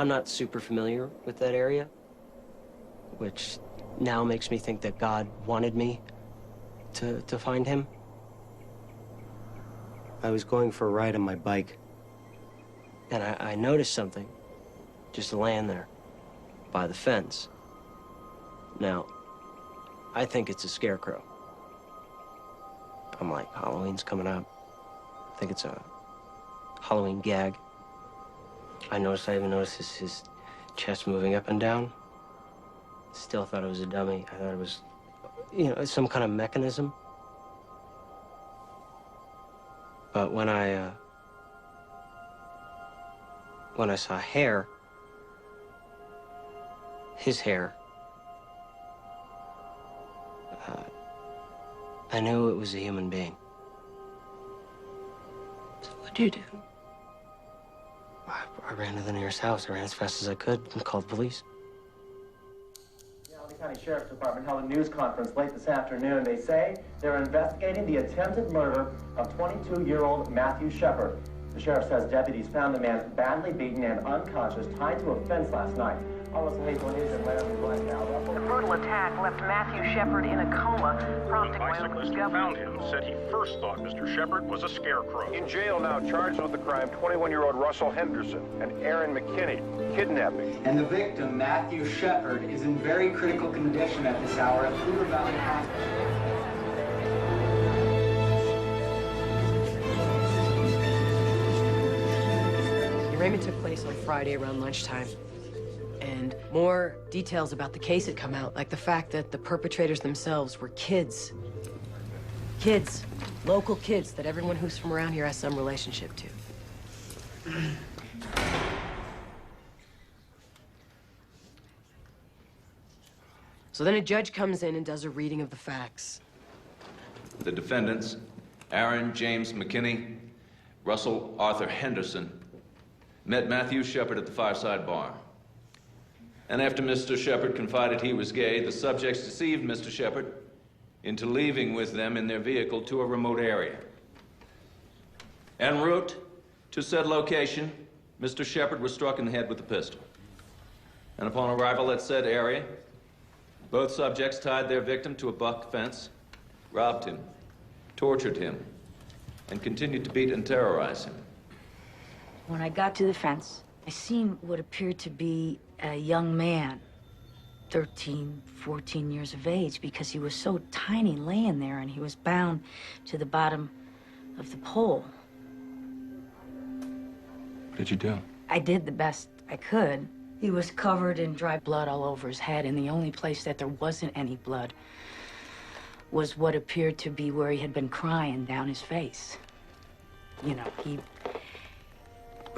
I'm not super familiar with that area, which now makes me think that God wanted me to find him. I was going for a ride on my bike, and I noticed something just laying there by the fence. Now, I think it's a scarecrow. I'm like, Halloween's coming up. I think it's a Halloween gag. I even noticed his chest moving up and down. Still thought it was a dummy. I thought it was, some kind of mechanism. But when I saw hair, his hair, I knew it was a human being. So what'd you do? I ran to the nearest house. I ran as fast as I could and called the police. The Alameda County Sheriff's Department held a news conference late this afternoon. They say they're investigating the attempted murder of 22-year-old Matthew Shepard. The sheriff says deputies found the man badly beaten and unconscious, tied to a fence last night. The brutal attack left Matthew Shepard in a coma, prompting Wyoming's governor. Found him said he first thought Mr. Shepard was a scarecrow. In jail now, charged with the crime, 21-year-old Russell Henderson and Aaron McKinney, kidnapping. And the victim, Matthew Shepard, is in very critical condition at this hour at Hoover Valley Hospital. The arraignment took place on Friday around lunchtime. And more details about the case had come out, like the fact that the perpetrators themselves were kids. Kids, local kids that everyone who's from around here has some relationship to. So then a judge comes in and does a reading of the facts. The defendants, Aaron James McKinney, Russell Arthur Henderson, met Matthew Shepard at the Fireside Bar. And after Mr. Shepard confided he was gay, the subjects deceived Mr. Shepard into leaving with them in their vehicle to a remote area. En route to said location, Mr. Shepard was struck in the head with a pistol. And upon arrival at said area, both subjects tied their victim to a buck fence, robbed him, tortured him, and continued to beat and terrorize him. When I got to the fence, I seen what appeared to be a young man, 13, 14 years of age, because he was so tiny laying there and he was bound to the bottom of the pole. What did you do? I did the best I could. He was covered in dry blood all over his head, and the only place that there wasn't any blood was what appeared to be where he had been crying down his face. You know,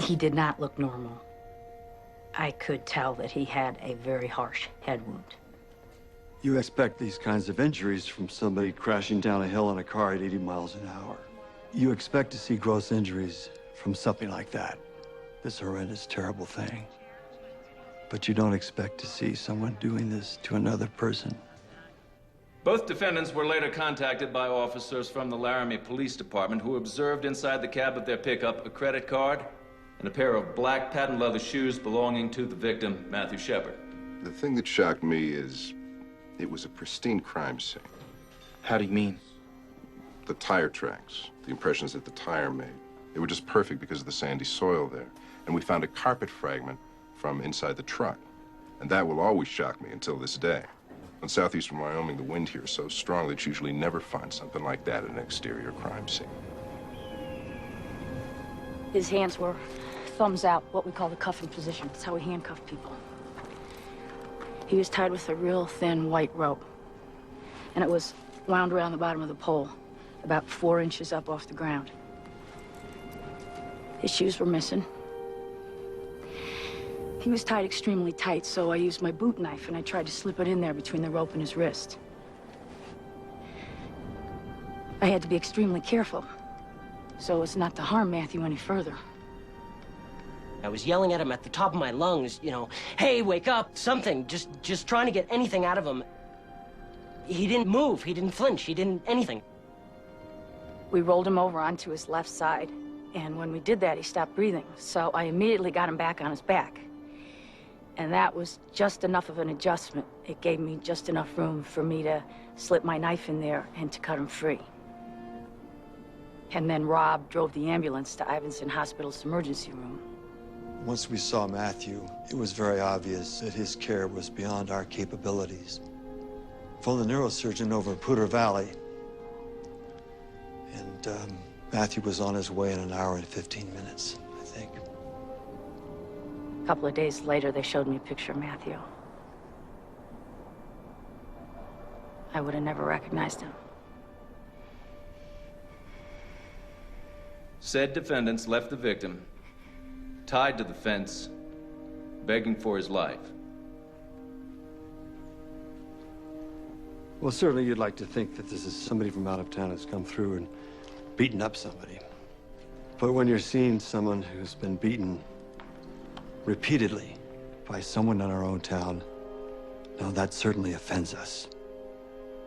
he did not look normal. I could tell that he had a very harsh head wound. You expect these kinds of injuries from somebody crashing down a hill in a car at 80 miles an hour. You expect to see gross injuries from something like that, this horrendous, terrible thing. But you don't expect to see someone doing this to another person. Both defendants were later contacted by officers from the Laramie Police Department who observed inside the cab of their pickup a credit card and a pair of black patent leather shoes belonging to the victim, Matthew Shepard. The thing that shocked me is it was a pristine crime scene. How do you mean? The tire tracks, the impressions that the tire made. They were just perfect because of the sandy soil there. And we found a carpet fragment from inside the truck. And that will always shock me until this day. In southeastern Wyoming, the wind here is so strong that you usually never find something like that at an exterior crime scene. His hands were thumbs out, what we call the cuffing position. That's how we handcuff people. He was tied with a real thin white rope, and it was wound around the bottom of the pole, about 4 inches up off the ground. His shoes were missing. He was tied extremely tight, so I used my boot knife and I tried to slip it in there between the rope and his wrist. I had to be extremely careful so as not to harm Matthew any further. I was yelling at him at the top of my lungs, hey, wake up, something, just trying to get anything out of him. He didn't move, he didn't flinch, he didn't anything. We rolled him over onto his left side, and when we did that, he stopped breathing, so I immediately got him back on his back. And that was just enough of an adjustment. It gave me just enough room for me to slip my knife in there and to cut him free. And then Rob drove the ambulance to Ivinson Hospital's emergency room. Once we saw Matthew, it was very obvious that his care was beyond our capabilities. Phoned the neurosurgeon over in Poudre Valley, and Matthew was on his way in an hour and 15 minutes, I think. A couple of days later, they showed me a picture of Matthew. I would have never recognized him. Said defendants left the victim tied to the fence, begging for his life. Well, certainly you'd like to think that this is somebody from out of town who's come through and beaten up somebody. But when you're seeing someone who's been beaten repeatedly by someone in our own town, now that certainly offends us.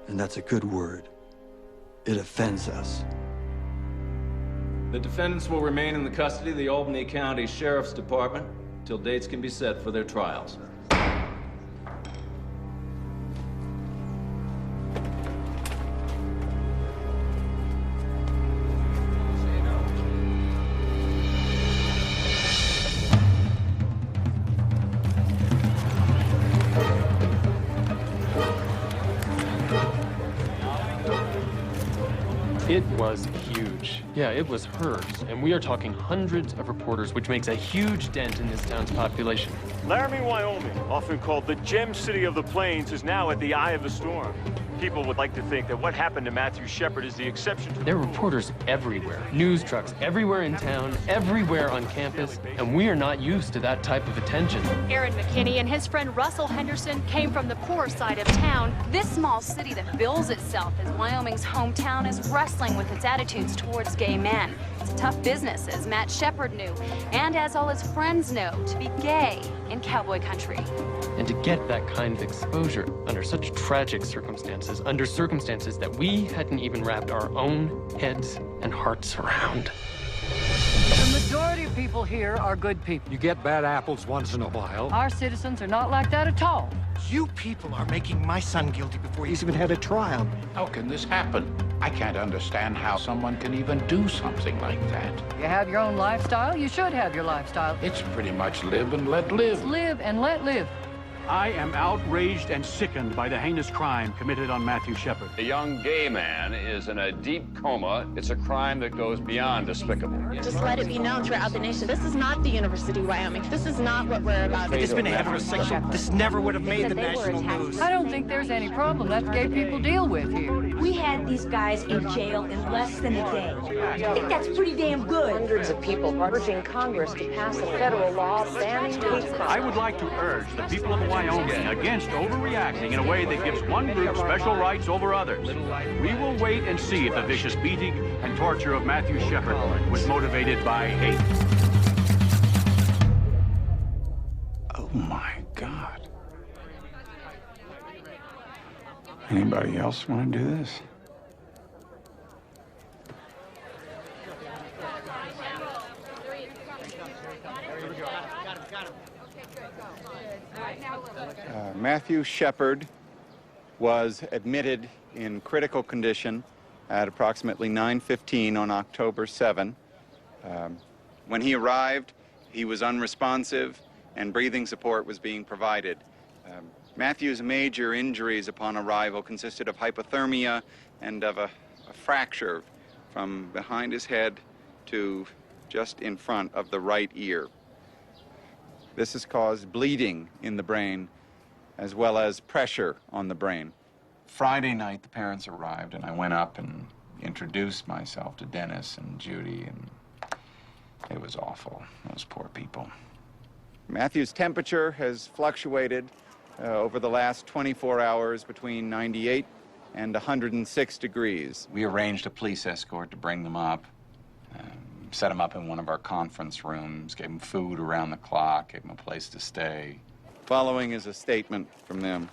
And that's a good word. It offends us. The defendants will remain in the custody of the Albany County Sheriff's Department until dates can be set for their trials. It was huge. Yeah, it was hers. And we are talking hundreds of reporters, which makes a huge dent in this town's population. Laramie, Wyoming, often called the gem city of the plains, is now at the eye of the storm. People would like to think that what happened to Matthew Shepard is the exception to the There are reporters everywhere. News trucks everywhere in town, everywhere on campus, and we are not used to that type of attention. Aaron McKinney and his friend Russell Henderson came from the poor side of town. This small city that bills itself as Wyoming's hometown is wrestling with its attitudes towards gay men. It's a tough business, as Matt Shepard knew, and as all his friends know, to be gay in cowboy country. And to get that kind of exposure under such tragic circumstances, under circumstances that we hadn't even wrapped our own heads and hearts around. The majority of people here are good people. You get bad apples once in a while. Our citizens are not like that at all. You people are making my son guilty before he's even had a trial. How can this happen? I can't understand how someone can even do something like that. You have your own lifestyle, you should have your lifestyle. It's pretty much live and let live. It's live and let live. I am outraged and sickened by the heinous crime committed on Matthew Shepard. A young gay man is in a deep coma. It's a crime that goes beyond despicable. Just let it be known throughout the nation. This is not the University of Wyoming. This is not what we're about. If it's been heterosexual, this never would have made the national news. I don't think there's any problem that gay people deal with here. We had these guys in jail in less than a day. I think that's pretty damn good. Hundreds of people urging Congress to pass a federal law banning hate crimes. I would like to urge the people of Wyoming against overreacting in a way that gives one group special rights over others. We will wait and see if the vicious beating and torture of Matthew Shepard was motivated by hate. Oh my God. Anybody else want to do this? Matthew Shepard was admitted in critical condition at approximately 9:15 on October 7. When he arrived, he was unresponsive and breathing support was being provided. Matthew's major injuries upon arrival consisted of hypothermia and of a fracture from behind his head to just in front of the right ear. This has caused bleeding in the brain as well as pressure on the brain. Friday night, the parents arrived, and I went up and introduced myself to Dennis and Judy, and it was awful, those poor people. Matthew's temperature has fluctuated over the last 24 hours between 98 and 106 degrees. We arranged a police escort to bring them up, set them up in one of our conference rooms, gave them food around the clock, gave them a place to stay. Following is a statement from them.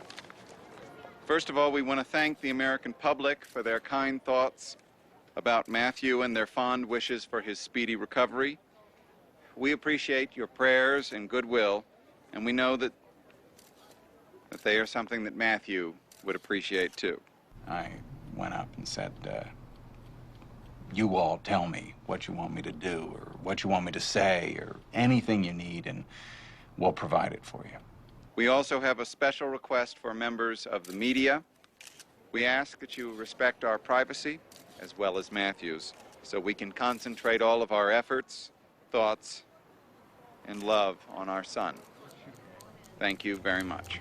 First of all, we want to thank the American public for their kind thoughts about Matthew and their fond wishes for his speedy recovery. We appreciate your prayers and goodwill, and we know that that they are something that Matthew would appreciate too. I went up and said, you all tell me what you want me to do or what you want me to say or anything you need, and we'll provide it for you. We also have a special request for members of the media. We ask that you respect our privacy, as well as Matthew's, so we can concentrate all of our efforts, thoughts, and love on our son. Thank you very much.